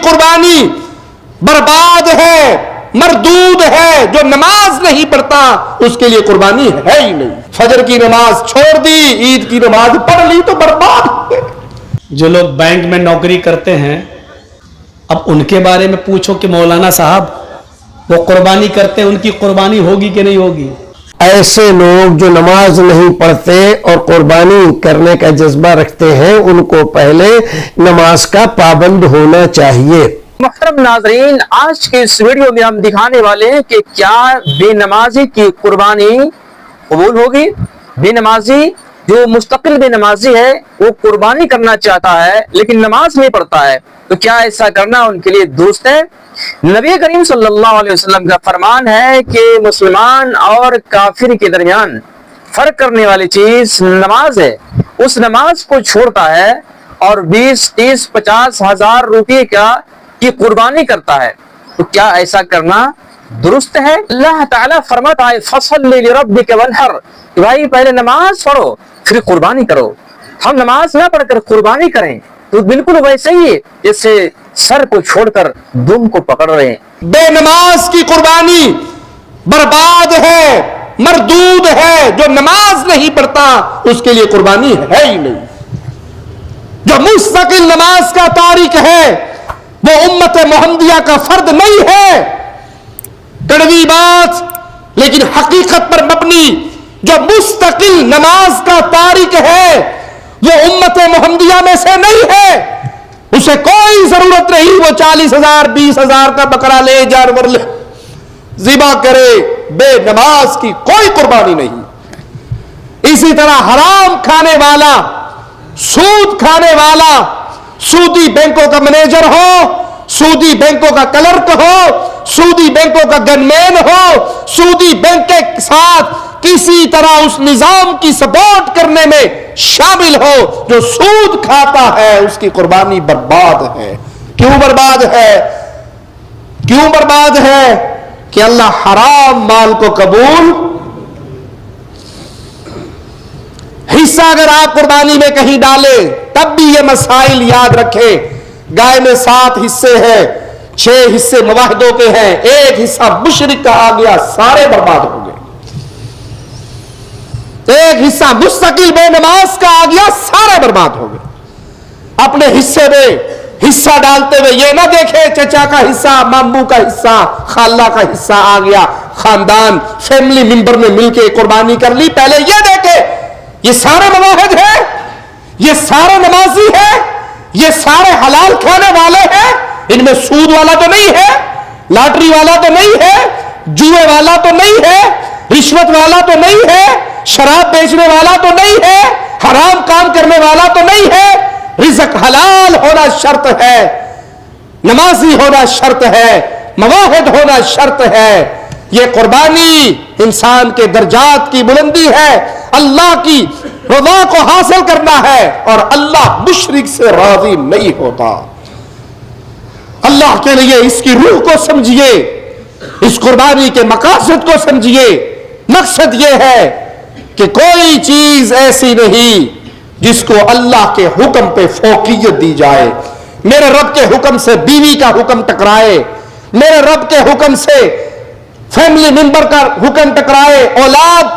قربانی برباد ہے، مردود ہے. جو نماز نہیں پڑھتا اس کے لیے قربانی ہے ہی نہیں. فجر کی نماز چھوڑ دی، عید کی نماز پڑھ لی تو برباد ہے. جو لوگ بینک میں نوکری کرتے ہیں، اب ان کے بارے میں پوچھو کہ مولانا صاحب وہ قربانی کرتے ہیں، ان کی قربانی ہوگی کہ نہیں ہوگی؟ ایسے لوگ جو نماز نہیں پڑھتے اور قربانی کرنے کا جذبہ رکھتے ہیں، ان کو پہلے نماز کا پابند ہونا چاہیے. محترم ناظرین، آج کے اس ویڈیو میں ہم دکھانے والے ہیں کہ کیا بے نمازی کی قربانی قبول ہوگی. بے نمازی جو مستقل بے نمازی ہے وہ قربانی کرنا چاہتا ہے لیکن نماز نہیں پڑھتا ہے، تو کیا ایسا کرنا ان کے لیے درست ہے؟ نبی کریم صلی اللہ علیہ وسلم کا فرمان ہے کہ مسلمان اور کافر کے درمیان فرق کرنے والی چیز نماز ہے. اس نماز کو چھوڑتا ہے اور 20، 30، 50 ہزار روپے کی قربانی کرتا ہے، تو کیا ایسا کرنا درست ہے؟ اللہ تعالیٰ فرماتا ہے فَصَلِّ لِرَبِّكَ وَانْحَرْ، کہ بھائی پہلے نماز پڑھو پھر قربانی کرو. ہم نماز نہ پڑھ کر قربانی کریں تو بالکل ویسے ہی جیسے سر کو چھوڑ کر دم کو پکڑ رہے ہیں. بے نماز کی قربانی برباد ہے، مردود ہے. جو نماز نہیں پڑھتا اس کے لیے قربانی ہے ہی نہیں. جو مستقل نماز کا تارک ہے وہ امت محمدیہ کا فرد نہیں ہے. کڑوی بات لیکن حقیقت پر مبنی، جو مستقل نماز کا تارک ہے وہ امت محمدیہ میں سے نہیں ہے. اسے کوئی ضرورت نہیں وہ 40,000 20,000 کا بکرا لے، جانور لے، ذبح کرے. بے نماز کی کوئی قربانی نہیں. اسی طرح حرام کھانے والا، سود کھانے والا، سودی بینکوں کا مینیجر ہو، سودی بینکوں کا کلرک ہو، سودی بینکوں کا گن مین ہو، سودی بینک کے ساتھ کسی طرح اس نظام کی سپورٹ کرنے میں شامل ہو، جو سود کھاتا ہے اس کی قربانی برباد ہے. کیوں برباد ہے؟ کیوں برباد ہے؟ کہ اللہ حرام مال کو قبول. حصہ اگر آپ قربانی میں کہیں ڈالیں تب بھی یہ مسائل یاد رکھیں. گائے میں 7 حصے ہیں، 6 حصے مواحدوں کے ہیں، 1 حصہ مشرک کا آ گیا، سارے برباد ہو گئے. 1 حصہ مستقل بے نماز کا آ گیا، سارے برباد ہو گئے. اپنے حصے میں حصہ ڈالتے ہوئے یہ نہ دیکھے چچا کا حصہ، ماموں کا حصہ، خالہ کا حصہ آ گیا، خاندان فیملی ممبر نے مل کے قربانی کر لی. پہلے یہ دیکھے یہ سارے مواحد ہیں، یہ سارے نمازی ہیں، یہ سارے حلال کھانے والے ہیں. ان میں سود والا تو نہیں ہے، لاٹری والا تو نہیں ہے، جوئے والا تو نہیں ہے، رشوت والا تو نہیں ہے، شراب بیچنے والا تو نہیں ہے، حرام کام کرنے والا تو نہیں ہے. رزق حلال ہونا شرط ہے، نمازی ہونا شرط ہے، مواحد ہونا شرط ہے. یہ قربانی انسان کے درجات کی بلندی ہے، اللہ کی رضا کو حاصل کرنا ہے، اور اللہ مشرک سے راضی نہیں ہوتا. اللہ کے لیے اس کی روح کو سمجھیے، اس قربانی کے مقاصد کو سمجھیے. مقصد یہ ہے کہ کوئی چیز ایسی نہیں جس کو اللہ کے حکم پہ فوقیت دی جائے. میرے رب کے حکم سے بیوی کا حکم ٹکرائے، میرے رب کے حکم سے فیملی ممبر کا حکم ٹکرائے، اولاد،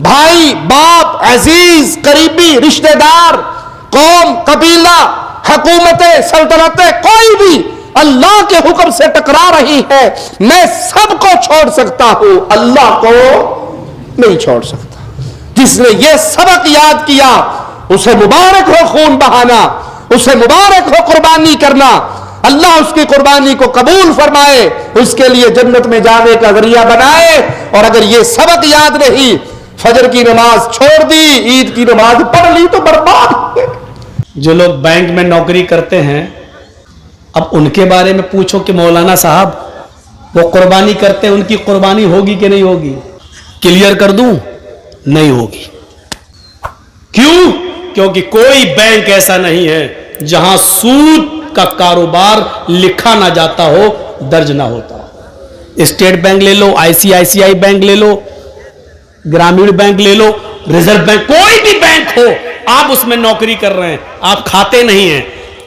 بھائی، باپ، عزیز، قریبی، رشتہ دار، قوم، قبیلہ، حکومتیں، سلطنتیں، کوئی بھی اللہ کے حکم سے ٹکرا رہی ہے، میں سب کو چھوڑ سکتا ہوں، اللہ کو نہیں چھوڑ سکتا. جس نے یہ سبق یاد کیا اسے مبارک ہو خون بہانا، اسے مبارک ہو قربانی کرنا. اللہ اس کی قربانی کو قبول فرمائے، اس کے لیے جنت میں جانے کا ذریعہ بنائے. اور اگر یہ سبق یاد نہیں، فجر کی نماز چھوڑ دی، عید کی نماز پڑھ لی تو برباد. جو لوگ بینک میں نوکری کرتے ہیں، اب ان کے بارے میں پوچھو کہ مولانا صاحب وہ قربانی کرتے ہیں، ان کی قربانی ہوگی کہ نہیں ہوگی؟ کلیئر کر دوں، نہیں ہوگی. کیوں؟ کیونکہ کوئی بینک ایسا نہیں ہے جہاں سود کا کاروبار لکھا نہ جاتا ہو، درج نہ ہوتا. اسٹیٹ بینک لے لو، ICICI بینک لے لو، گرامین بینک لے لو، ریزرو بینک، کوئی بھی بینک ہو، آپ اس میں نوکری کر رہے ہیں، آپ کھاتے نہیں ہیں،